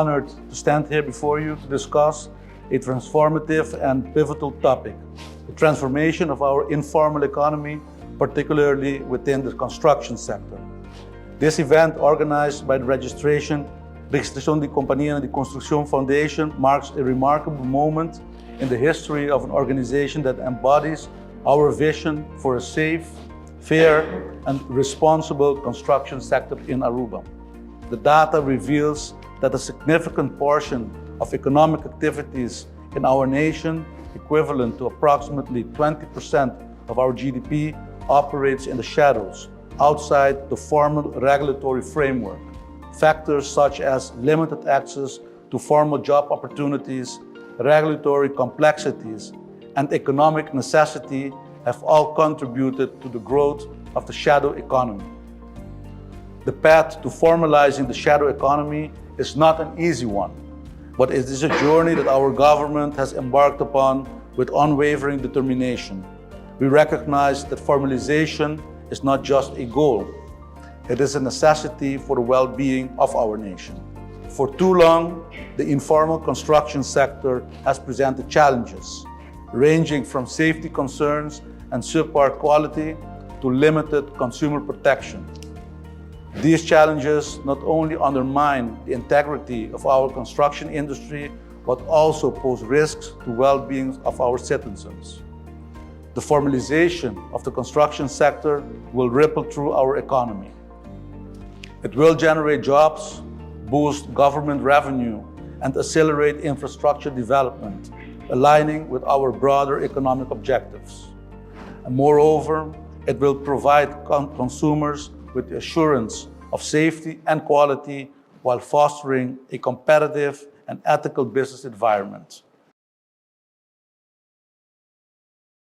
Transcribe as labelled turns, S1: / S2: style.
S1: Honored to stand here before you to discuss a transformative and pivotal topic, the transformation of our informal economy, particularly within the construction sector. This event, organized by the Registracion di Companianan di Construccion Foundation, marks a remarkable moment in the history of an organization that embodies our vision for a safe, fair, and responsible construction sector in Aruba. The data reveals that a significant portion of economic activities in our nation, equivalent to approximately 20% of our GDP, operates in the shadows, outside the formal regulatory framework. Factors such as limited access to formal job opportunities, regulatory complexities, and economic necessity have all contributed to the growth of the shadow economy. The path to formalizing the shadow economy is not an easy one, but it is a journey that our government has embarked upon with unwavering determination. We recognize that formalization is not just a goal, it is a necessity for the well-being of our nation. For too long, the informal construction sector has presented challenges, ranging from safety concerns and subpar quality to limited consumer protection. These challenges not only undermine the integrity of our construction industry, but also pose risks to well-being of our citizens. The formalization of the construction sector will ripple through our economy. It will generate jobs, boost government revenue, and accelerate infrastructure development, aligning with our broader economic objectives. And moreover, it will provide consumers with the assurance of safety and quality while fostering a competitive and ethical business environment.